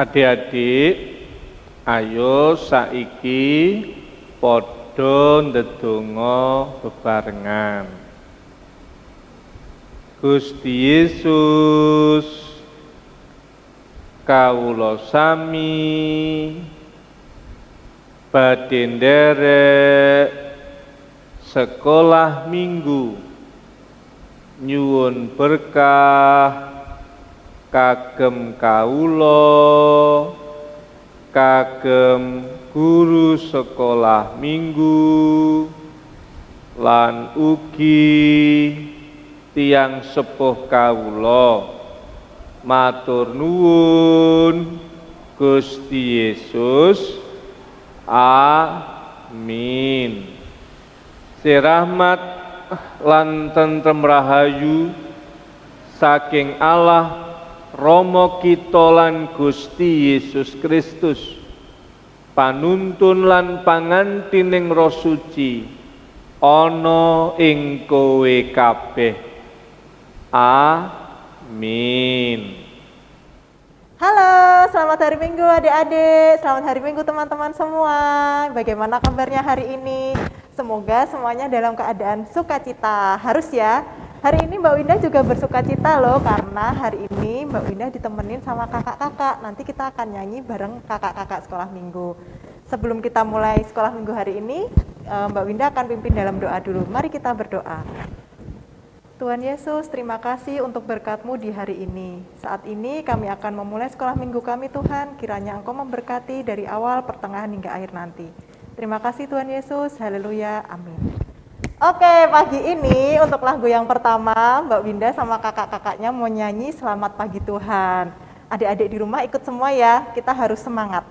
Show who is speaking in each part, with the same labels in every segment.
Speaker 1: Adik-adik, ayo saiki padha ndedonga bebarengan. Gusti Yesus, kawula sami badhe nderek sekolah minggu nyuwun berkah kagem kawula, kagem guru sekolah minggu, lan ugi tiyang sepuh kawula. Matur nuwun Gusti Yesus. Amin. Sirahmat lan tentrem rahayu saking Allah Rama kita lan Gusti Yesus Kristus, panuntun lan pangantining Roh Suci ana ing kowe kabeh. Amin.
Speaker 2: Halo, selamat hari Minggu adik-adik, selamat hari Minggu teman-teman semua. Bagaimana kabarnya hari ini? Semoga semuanya dalam keadaan sukacita. Harus ya. Hari ini Mbak Winda juga bersukacita loh, karena hari ini Mbak Winda ditemenin sama kakak-kakak. Nanti kita akan nyanyi bareng kakak-kakak sekolah minggu. Sebelum kita mulai sekolah minggu hari ini, Mbak Winda akan pimpin dalam doa dulu. Mari kita berdoa. Tuhan Yesus, terima kasih untuk berkat-Mu di hari ini. Saat ini kami akan memulai sekolah minggu kami Tuhan, kiranya Engkau memberkati dari awal, pertengahan hingga akhir nanti. Terima kasih Tuhan Yesus, haleluya, amin. Oke, pagi ini untuk lagu yang pertama, Mbak Winda sama kakak-kakaknya mau nyanyi Selamat Pagi Tuhan. Adik-adik di rumah ikut semua ya, kita harus semangat.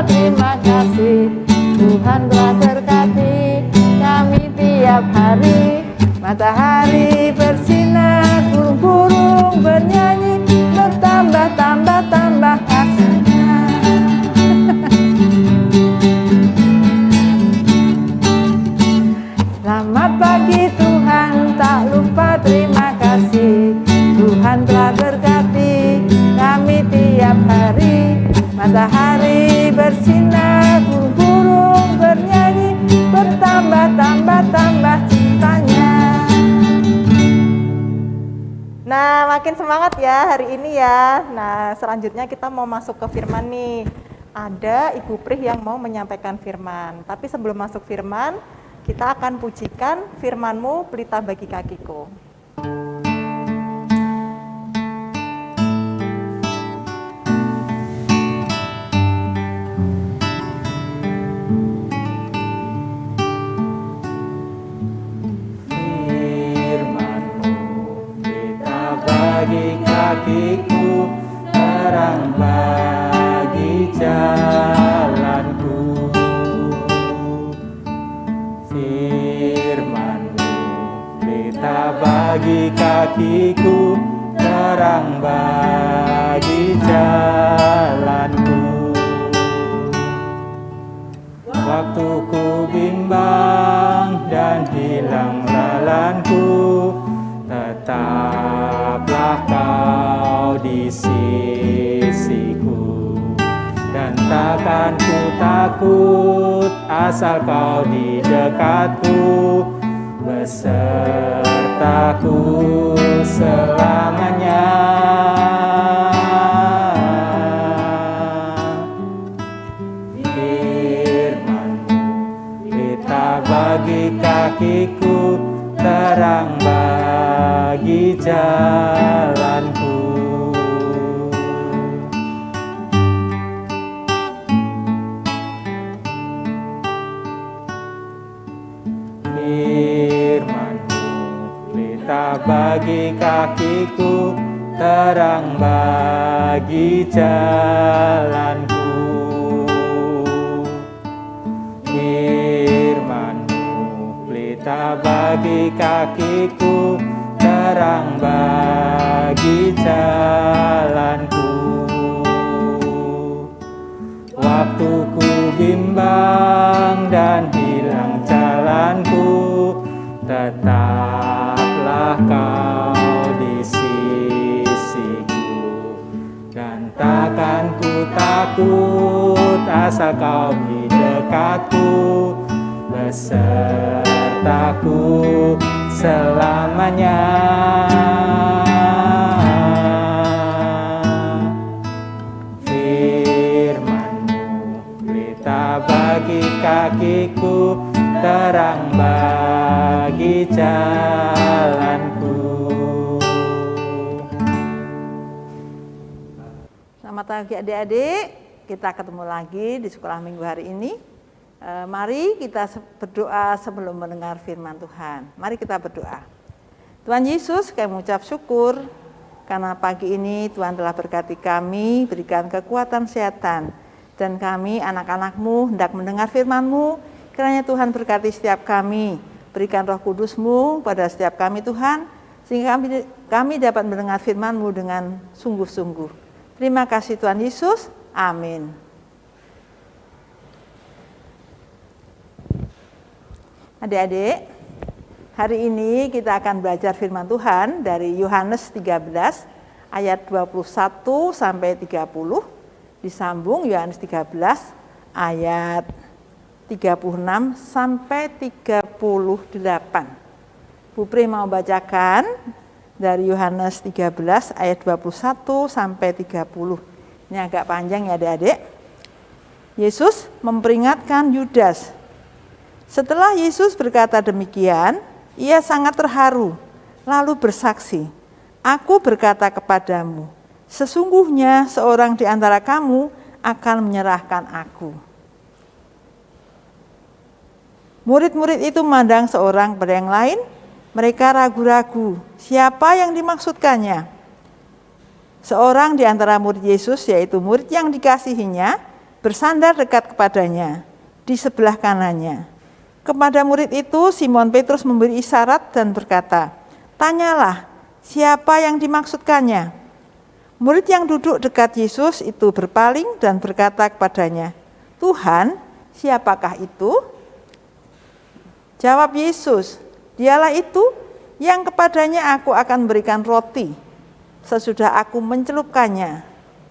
Speaker 3: Terima kasih Tuhan telah berkati kami tiap hari. Matahari bersinar, burung-burung bernyanyi, bertambah-tambah kasihnya. Selamat pagi Tuhan, tak lupa terima kasih Tuhan telah berkati kami tiap hari. Matahari bersinar, burung bernyanyi, bertambah-tambah cintanya.
Speaker 2: Nah, makin semangat ya hari ini ya. Nah, selanjutnya kita mau masuk ke firman nih. Ada Ibu Prih yang mau menyampaikan firman. Tapi sebelum masuk firman, kita akan pujikan firman-Mu pelita bagi kakiku.
Speaker 4: Kakiku, terang bagi jalanku. Firman-Mu, pelita bagi kakiku, terang bagi jalanku. Waktu ku bimbang dan hilang lalanku, tetaplah Kau di sisiku, dan takkan ku takut asal Kau di dekatku, besertaku selamanya. Firman-Mu, pelita bagi kakiku, terang bagi jalanku. Firman-Mu, pelita bagi kakiku, terang bagi jalanku. Firman-Mu, pelita bagi kakiku, terang bagi jalanku. Waktu ku bimbang dan hilang jalanku, tetaplah kau di sisiku. Dan takkan ku takut asal kau di dekatku, besertaku selamanya. Bagi kakiku, terang bagi jalanku.
Speaker 3: Selamat pagi adik-adik, kita ketemu lagi di sekolah minggu hari ini. Mari kita berdoa sebelum mendengar firman Tuhan. Mari kita berdoa. Tuhan Yesus, kami mengucap syukur karena pagi ini Tuhan telah berkati kami, berikan kekuatan kesehatan. Dan kami anak-anak-Mu hendak mendengar firman-Mu, kiranya Tuhan berkati setiap kami, berikan Roh Kudus-Mu pada setiap kami Tuhan, sehingga kami dapat mendengar firman-Mu dengan sungguh-sungguh. Terima kasih Tuhan Yesus, amin. Adik-adik, hari ini kita akan belajar firman Tuhan dari Yohanes 13 ayat 21 sampai 30. Disambung Yohanes 13 ayat 36 sampai 38. Bu Pri mau bacakan dari Yohanes 13 ayat 21 sampai 30. Ini agak panjang ya adik-adik. Yesus memperingatkan Yudas. Setelah Yesus berkata demikian, ia sangat terharu, lalu bersaksi, "Aku berkata kepadamu, sesungguhnya seorang di antara kamu akan menyerahkan aku." Murid-murid itu memandang seorang pada yang lain, mereka ragu-ragu, siapa yang dimaksudkannya? Seorang di antara murid Yesus, yaitu murid yang dikasihinya, bersandar dekat kepadanya, di sebelah kanannya. Kepada murid itu, Simon Petrus memberi isyarat dan berkata, "Tanyalah, siapa yang dimaksudkannya?" Murid yang duduk dekat Yesus itu berpaling dan berkata kepadanya, "Tuhan, siapakah itu?" Jawab Yesus, "Dialah itu yang kepadanya aku akan berikan roti, sesudah aku mencelupkannya."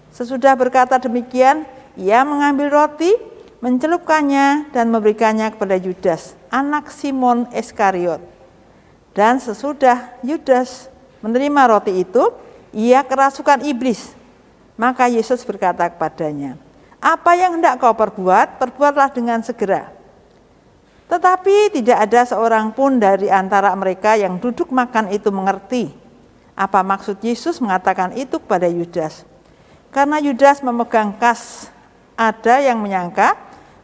Speaker 3: Sesudah berkata demikian, ia mengambil roti, mencelupkannya dan memberikannya kepada Yudas, anak Simon Iskariot. Dan sesudah Yudas menerima roti itu, ia kerasukan iblis. Maka Yesus berkata kepadanya, "Apa yang hendak kau perbuat, perbuatlah dengan segera." Tetapi tidak ada seorang pun dari antara mereka yang duduk makan itu mengerti apa maksud Yesus mengatakan itu kepada Yudas. Karena Yudas memegang kas, ada yang menyangka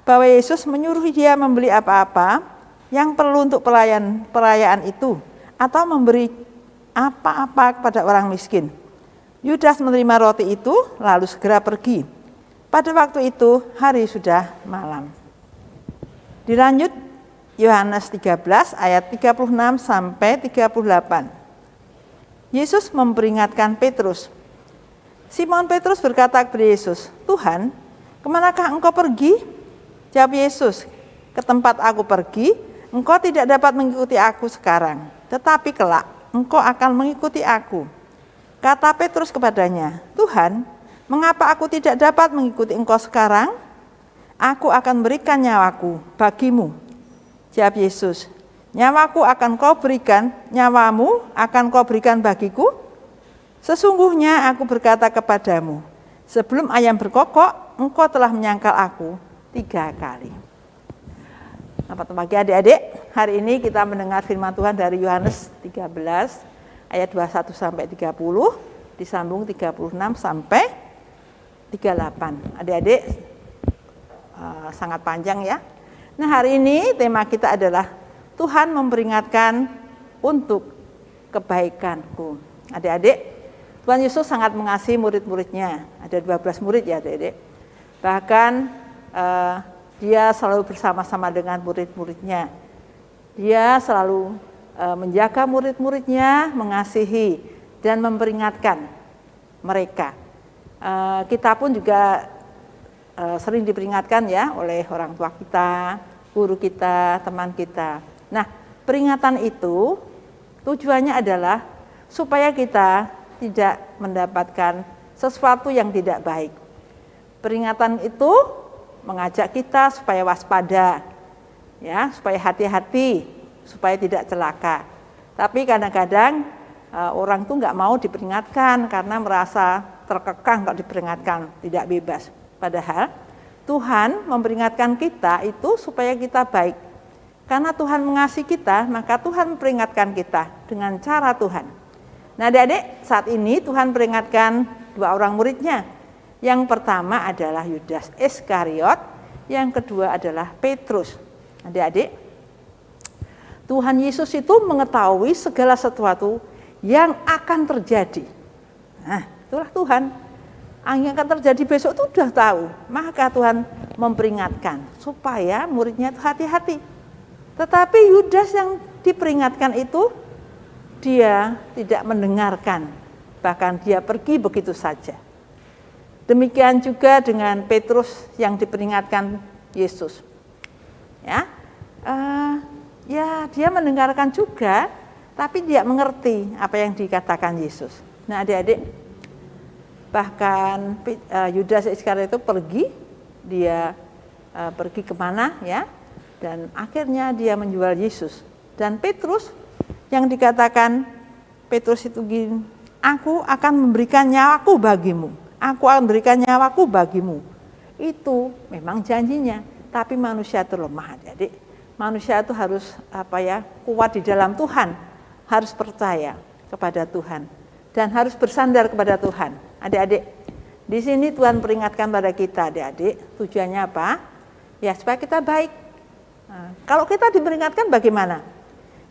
Speaker 3: bahwa Yesus menyuruh dia membeli apa-apa yang perlu untuk perayaan itu, atau memberi apa-apa kepada orang miskin. Yudas menerima roti itu lalu segera pergi. Pada waktu itu hari sudah malam. Dilanjut Yohanes 13 ayat 36 sampai 38. Yesus memperingatkan Petrus. Simon Petrus berkata kepada Yesus, "Tuhan, kemanakah engkau pergi?" Jawab Yesus, "Ke tempat aku pergi, engkau tidak dapat mengikuti aku sekarang, tetapi kelak engkau akan mengikuti aku." Kata Petrus kepadanya, "Tuhan, mengapa aku tidak dapat mengikuti engkau sekarang? Aku akan berikan nyawaku bagimu." Jawab Yesus, "Nyawaku akan kau berikan, nyawamu akan kau berikan bagiku? Sesungguhnya aku berkata kepadamu, sebelum ayam berkokok, engkau telah menyangkal aku 3 kali." Selamat pagi adik-adik. Hari ini kita mendengar firman Tuhan dari Yohanes 13 ayat 21 sampai 30, disambung 36 sampai 38. Adik-adik, sangat panjang ya. Nah, hari ini tema kita adalah Tuhan memperingatkan untuk kebaikanku. Adik-adik, Tuhan Yesus sangat mengasihi murid-muridnya. Ada 12 murid ya adik-adik. Bahkan dia selalu bersama-sama dengan murid-muridnya. Dia selalu menjaga murid-muridnya, mengasihi dan memperingatkan mereka. Kita pun juga sering diperingatkan ya oleh orang tua kita, guru kita, teman kita. Nah, peringatan itu tujuannya adalah supaya kita tidak mendapatkan sesuatu yang tidak baik. Peringatan itu mengajak kita supaya waspada, ya, supaya hati-hati, supaya tidak celaka. Tapi kadang-kadang orang tuh nggak mau diperingatkan karena merasa terkekang kalau diperingatkan, tidak bebas. Padahal Tuhan memperingatkan kita itu supaya kita baik. Karena Tuhan mengasihi kita, maka Tuhan memperingatkan kita dengan cara Tuhan. Nah adik-adik, saat ini Tuhan peringatkan 2 orang muridnya. Yang pertama adalah Yudas Iskariot, yang kedua adalah Petrus. Adik-adik, Tuhan Yesus itu mengetahui segala sesuatu yang akan terjadi. Nah, itulah Tuhan. Yang akan terjadi besok itu sudah tahu. Maka Tuhan memperingatkan supaya muridnya itu hati-hati. Tetapi Yudas yang diperingatkan itu, dia tidak mendengarkan. Bahkan dia pergi begitu saja. Demikian juga dengan Petrus yang diperingatkan Yesus. Ya, dia mendengarkan juga, tapi dia mengerti apa yang dikatakan Yesus. Nah adik-adik, bahkan Yudas Iskariot itu pergi, dia pergi kemana ya, dan akhirnya dia menjual Yesus. Dan Petrus yang dikatakan Petrus itu gini, aku akan memberikan nyawaku bagimu, aku akan memberikan nyawaku bagimu. Itu memang janjinya, tapi manusia itu lemah adik-adik. Manusia itu harus kuat di dalam Tuhan, harus percaya kepada Tuhan dan harus bersandar kepada Tuhan. Adik-adik, di sini Tuhan peringatkan pada kita, adik-adik, tujuannya apa? Ya supaya kita baik. Nah, kalau kita diperingatkan bagaimana?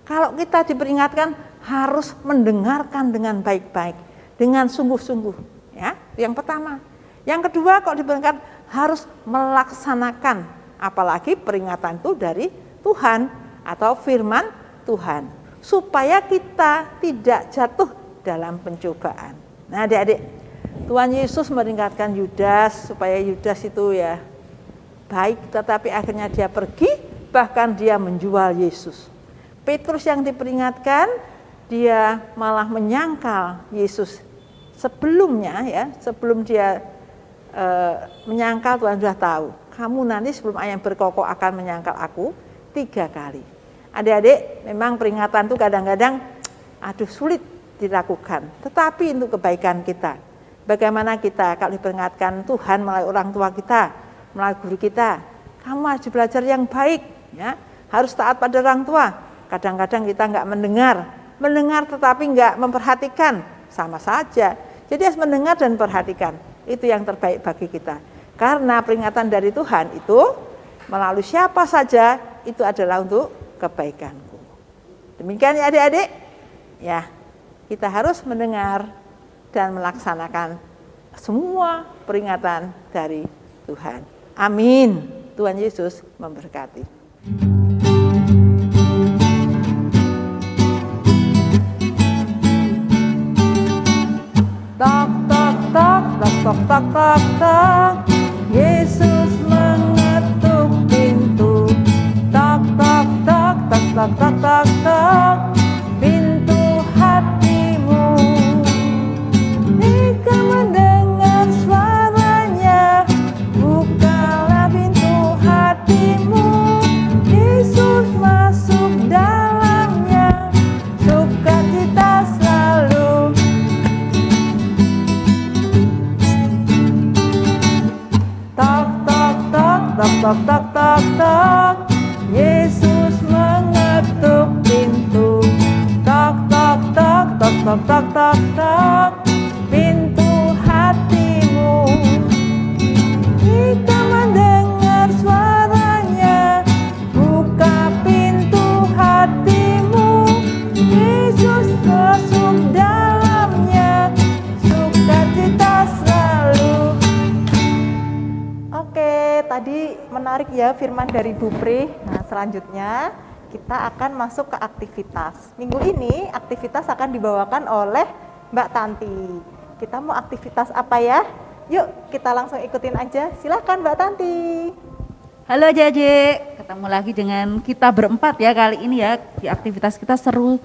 Speaker 3: Kalau kita diperingatkan harus mendengarkan dengan baik-baik, dengan sungguh-sungguh. Ya, yang pertama. Yang kedua, kalau diperingatkan harus melaksanakan, apalagi peringatan itu dari Tuhan atau firman Tuhan, supaya kita tidak jatuh dalam pencobaan. Nah, adik-adik, Tuhan Yesus memperingatkan Yudas supaya Yudas itu ya baik, tetapi akhirnya dia pergi, bahkan dia menjual Yesus. Petrus yang diperingatkan, dia malah menyangkal Yesus sebelumnya ya, sebelum dia menyangkal, Tuhan sudah tahu, kamu nanti sebelum ayam berkokok akan menyangkal aku 3 kali. Adik-adik, memang peringatan itu kadang-kadang sulit dilakukan, tetapi untuk kebaikan kita. Bagaimana kita kalau diperingatkan Tuhan melalui orang tua kita, melalui guru kita, kamu harus belajar yang baik, ya, harus taat pada orang tua. Kadang-kadang kita nggak mendengar tetapi nggak memperhatikan, sama saja. Jadi harus mendengar dan perhatikan, itu yang terbaik bagi kita. Karena peringatan dari Tuhan itu melalui siapa saja itu adalah untuk kebaikanku. Demikian ya adik-adik, ya kita harus mendengar dan melaksanakan semua peringatan dari Tuhan. Amin. Tuhan Yesus memberkati. Tak tak tak tak tak tak tak tak, Yesus mengetuk pintu. Tak tak tak tak tak tak tak tak, pintu hatimu. Jika mendengar suaranya, bukalah pintu hatimu. Yesus masuk dalamnya, sukacita selalu. Tak tak tak tak tak tak tak tak, Yesus mengetuk pintu. Tak tak tak tak tak tak tak tak, pintu hatimu. Jika mendengar suaranya, buka pintu hatimu. Yesus masuk dalamnya, sukacita selalu.
Speaker 2: Oke, tadi menarik ya firman dari Bu Pri. Nah, selanjutnya kita akan masuk ke aktivitas. Minggu ini aktivitas akan dibawakan oleh Mbak Tanti. Kita mau aktivitas apa ya? Yuk kita langsung ikutin aja. Silahkan Mbak Tanti.
Speaker 5: Halo adik-adik, ketemu lagi dengan kita berempat ya kali ini ya. Di aktivitas kita seru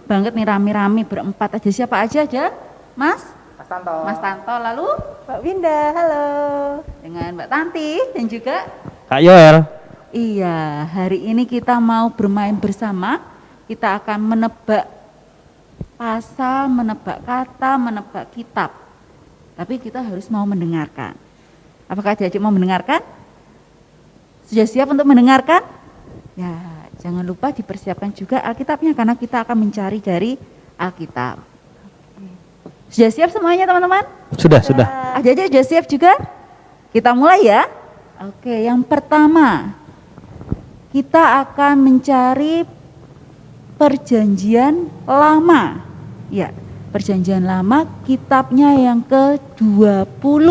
Speaker 5: banget nih, rame-rame berempat aja. Siapa aja? Mas? Mas Tanto, lalu
Speaker 2: Mbak Winda, halo.
Speaker 5: dengan Mbak Tanti dan juga
Speaker 4: Kak Yoel.
Speaker 5: iya, hari ini kita mau bermain bersama. Kita akan menebak pasal, menebak kata, menebak kitab. Tapi kita harus mau mendengarkan. Apakah adik-adik mau mendengarkan? Sudah siap untuk mendengarkan? Ya, jangan lupa dipersiapkan juga Alkitabnya karena kita akan mencari dari Alkitab. Sudah siap semuanya teman-teman?
Speaker 4: Sudah.
Speaker 5: Adik-adik sudah siap juga? Kita mulai ya. Oke, yang pertama kita akan mencari Perjanjian Lama. Ya, Perjanjian Lama kitabnya yang ke-20.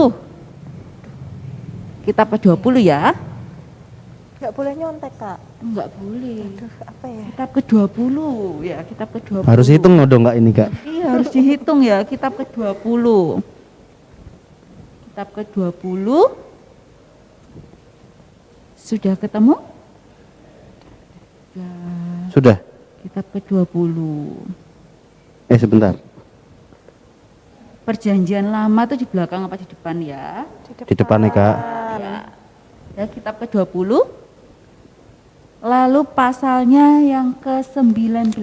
Speaker 5: Kitab ke-20 ya.
Speaker 2: Nggak boleh nyontek Kak.
Speaker 5: Enggak boleh.
Speaker 2: Aduh, apa ya?
Speaker 5: Kitab ke-20 ya, kitab ke-20.
Speaker 4: Harus hitung dong Kak ini Kak.
Speaker 5: Iya, harus dihitung ya, kitab ke-20. Kitab ke-20. Sudah ketemu? Ya,
Speaker 4: Sudah.
Speaker 5: kitab ke-20.
Speaker 4: Sebentar.
Speaker 5: Perjanjian Lama itu di belakang apa di depan ya?
Speaker 4: Di depan nih Kak.
Speaker 5: Ya, kitab ke-20. Lalu pasalnya yang ke-19.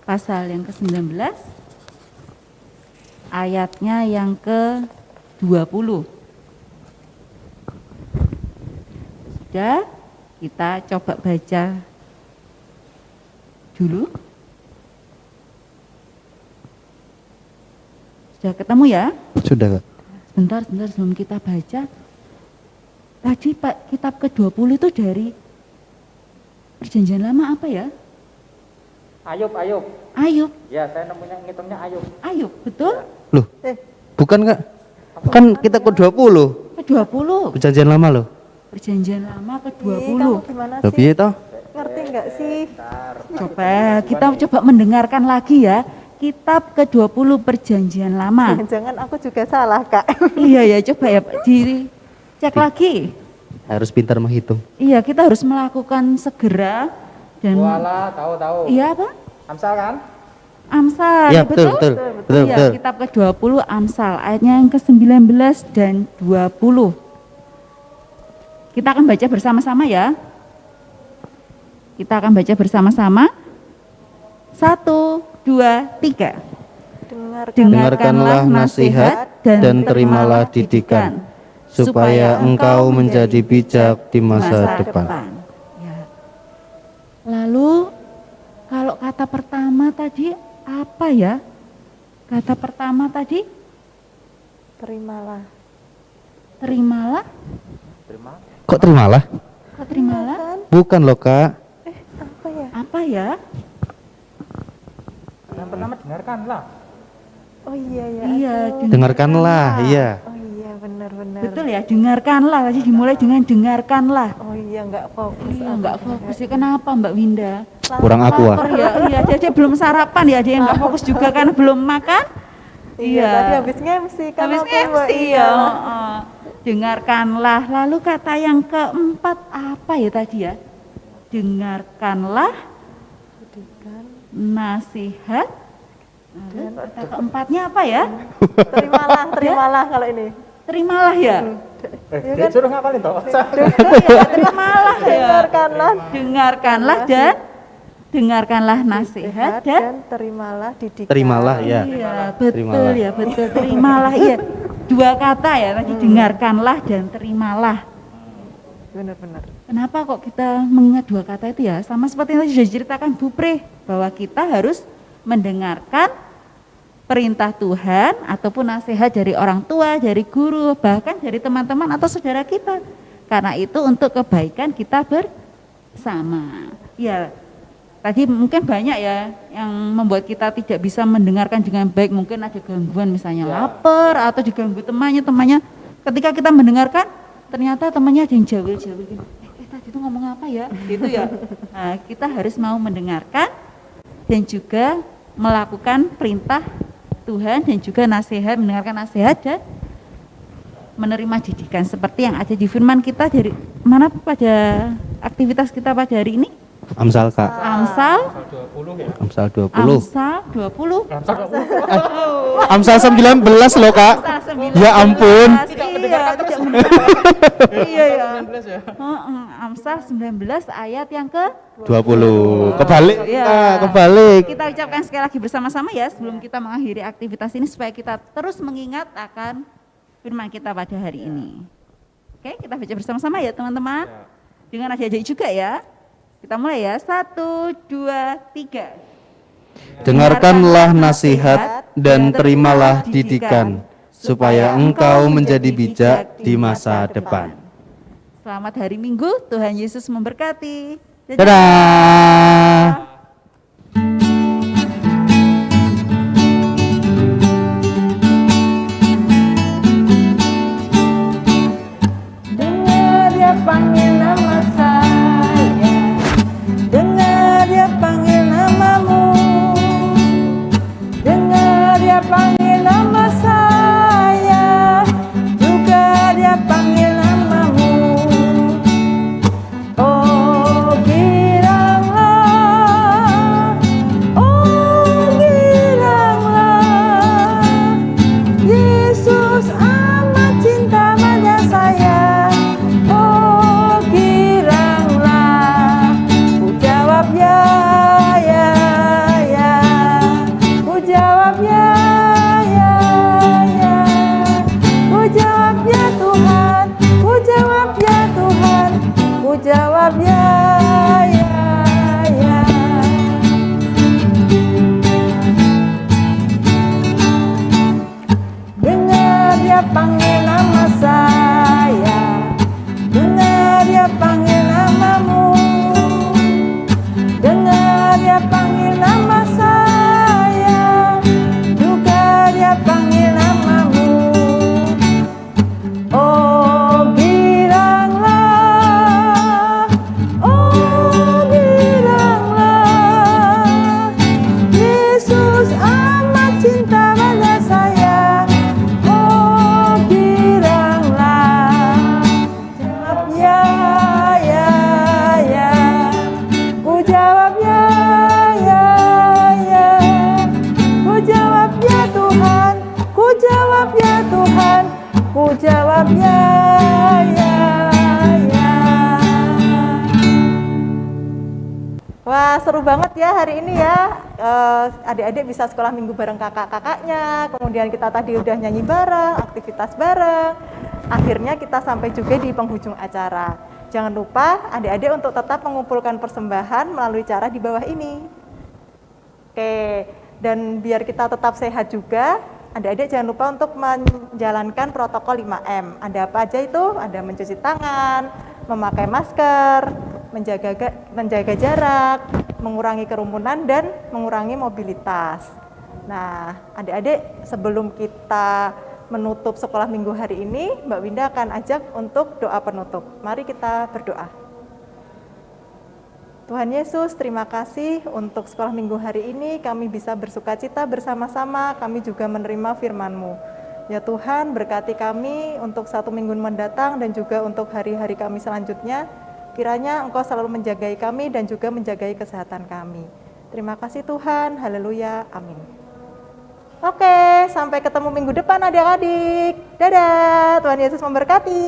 Speaker 5: Pasal yang ke-19. Ayatnya yang ke-20. Sudah, kita coba baca dulu. Sudah ketemu ya?
Speaker 4: Sudah Kak.
Speaker 5: Sebentar sebelum kita baca. Tadi Pak, kitab ke-20 itu dari Perjanjian Lama apa ya?
Speaker 6: Ayub.
Speaker 5: Ayub.
Speaker 6: Ya, saya nemunya ngitungnya Ayub.
Speaker 5: Ayub, betul?
Speaker 4: Loh, bukan Kak. Kan kita ke-20.
Speaker 5: Ke-20.
Speaker 4: Perjanjian Lama loh.
Speaker 5: Perjanjian Lama
Speaker 2: Ih,
Speaker 5: ke-20.
Speaker 2: kamu gimana
Speaker 4: Loh,
Speaker 2: sih?
Speaker 4: piye toh?
Speaker 2: Ngerti nggak sih?
Speaker 5: Kita coba mendengarkan lagi ya. Kitab ke-20 Perjanjian Lama.
Speaker 2: Jangan aku juga salah Kak.
Speaker 5: Iya ya, coba ya Pak, dicek lagi.
Speaker 4: Harus pintar menghitung.
Speaker 5: Iya, kita harus melakukan segera dan
Speaker 6: Wala, tahu.
Speaker 5: iya apa?
Speaker 6: Amsal kan?
Speaker 5: Amsal,
Speaker 4: Iya, betul.
Speaker 5: Iya, kitab ke-20 Amsal, ayatnya yang ke-19 dan 20. Kita akan baca bersama-sama ya. Kita akan baca bersama-sama. 1, 2, 3.
Speaker 4: Dengarkanlah nasihat dan terimalah didikan, supaya engkau menjadi bijak di masa depan.
Speaker 5: Ya. Lalu kalau kata pertama tadi apa ya? Kata pertama tadi
Speaker 2: Terimalah.
Speaker 5: terimalah.
Speaker 4: Kok terimalah?
Speaker 5: Kok terimalah?
Speaker 2: Kan?
Speaker 4: Bukan loh Kak.
Speaker 2: Apa ya?
Speaker 5: Apa ya?
Speaker 6: Yang pertama dengarkanlah.
Speaker 2: Oh iya ya.
Speaker 5: Iya,
Speaker 2: aduh.
Speaker 4: Dengarkanlah, iya.
Speaker 2: Oh iya benar-benar.
Speaker 5: betul ya, dengarkanlah. Tadi dimulai dengan dengarkanlah.
Speaker 2: Oh iya nggak fokus.
Speaker 5: Iya, enggak fokus ya. Kenapa Mbak Winda?
Speaker 4: Kurang aku ah.
Speaker 5: Oh iya, jadi belum sarapan ya, dia enggak fokus juga kan belum makan.
Speaker 2: Iya. Tadi habis nge-MC kan
Speaker 5: Habis
Speaker 2: aku, Mbak.
Speaker 5: MC ya. Dengarkanlah. Lalu kata yang keempat apa ya tadi ya? Dengarkanlah nasihat. Lalu kata keempatnya apa ya?
Speaker 2: Terimalah kalau ini.
Speaker 5: Terimalah ya.
Speaker 2: Ya
Speaker 6: Dia
Speaker 2: kan?
Speaker 6: suruh ngapalin toh.
Speaker 5: Terimalah ya.
Speaker 2: Dengarkanlah.
Speaker 5: Dengarkanlah dan dengarkanlah nasihat dan
Speaker 2: terimalah didikan.
Speaker 4: Terimalah ya.
Speaker 5: iya, betul
Speaker 4: Terimalah.
Speaker 5: ya, betul. Terimalah iya. Dua kata ya tadi, dengarkanlah dan terimalah.
Speaker 2: Benar-benar.
Speaker 5: Kenapa kok kita mengingat dua kata itu ya? Sama seperti yang tadi sudah diceritakan Bu Pre, bahwa kita harus mendengarkan perintah Tuhan ataupun nasihat dari orang tua, dari guru, bahkan dari teman-teman atau saudara kita. Karena itu untuk kebaikan kita bersama. Ya, tadi mungkin banyak ya yang membuat kita tidak bisa mendengarkan dengan baik. Mungkin ada gangguan misalnya lapar atau diganggu temannya. Ketika kita mendengarkan, ternyata temannya ada yang jawil-jawil gitu. Tadi itu ngomong apa ya? Gitu ya. Nah, kita harus mau mendengarkan dan juga melakukan perintah Tuhan dan juga nasihat, mendengarkan nasihat dan menerima didikan seperti yang ada di firman kita dari mana pada aktivitas kita pada hari ini?
Speaker 4: Amsal Kak.
Speaker 5: Amsal
Speaker 6: 20 ya.
Speaker 4: Amsal 20.
Speaker 5: Amsal 20.
Speaker 4: Amsal 19 loh Kak.
Speaker 5: Amsal 19.
Speaker 4: Ya ampun.
Speaker 5: Iya, tidak mendengar. Iya ya.
Speaker 6: 19 ya.
Speaker 5: Amsal 19 ayat yang ke
Speaker 4: 20. Kebalik.
Speaker 5: Iya.
Speaker 4: Kak, kebalik.
Speaker 5: Kita ucapkan sekali lagi bersama-sama ya sebelum kita mengakhiri aktivitas ini supaya kita terus mengingat akan firman kita pada hari ini. Oke, kita baca bersama-sama ya teman-teman. Dengan adik-adik juga ya. Kita mulai ya. 1, 2, 3.
Speaker 4: Dengarkanlah nasihat dan terimalah didikan, supaya engkau menjadi bijak di masa depan.
Speaker 5: Selamat hari Minggu, Tuhan Yesus memberkati.
Speaker 4: Dadah.
Speaker 3: Dengar dia panggil nama saya, dengar dia panggil namamu, dengar dia panggil nama saya, juga dia panggil namamu. Oh giranglah, Yesus amat cinta pada saya. Oh giranglah, ku jawab ya, ya, ya, ku jawab ya, ya, ya, ku jawab ya Tuhan, ku jawab ya Tuhan, ku jawab ya, ya, ya. Dengar dia panggil nama saya, dengar dia panggil namamu, dengar dia panggil nama saya, juga dia panggil namamu. Oh giranglah, Yesus amat cinta pada saya. Oh giranglah, jawab ya, ya, ya, ku jawab ya, ya, ya, ku jawab ya Tuhan, ku jawab ya Tuhan, ku jawab ya, ya, ya.
Speaker 2: Wah, seru banget ya hari ini ya. Adik-adik bisa sekolah minggu bareng kakak-kakaknya. Kemudian kita tadi udah nyanyi bareng, aktivitas bareng. Akhirnya kita sampai juga di penghujung acara. Jangan lupa adik-adik untuk tetap mengumpulkan persembahan melalui cara di bawah ini. Oke, dan biar kita tetap sehat juga, adik-adik jangan lupa untuk menjalankan protokol 5M. Ada apa aja itu? Ada mencuci tangan, memakai masker, menjaga jarak, mengurangi kerumunan, dan mengurangi mobilitas. Nah, adik-adik sebelum kita menutup sekolah minggu hari ini, Mbak Winda akan ajak untuk doa penutup. Mari kita berdoa. Tuhan Yesus, terima kasih untuk sekolah minggu hari ini, kami bisa bersukacita bersama-sama, kami juga menerima firman-Mu. Ya Tuhan, berkati kami untuk 1 minggu mendatang dan juga untuk hari-hari kami selanjutnya. Kiranya Engkau selalu menjagai kami dan juga menjagai kesehatan kami. Terima kasih Tuhan, haleluya, amin. Oke, sampai ketemu minggu depan adik-adik. Dadah, Tuhan Yesus memberkati.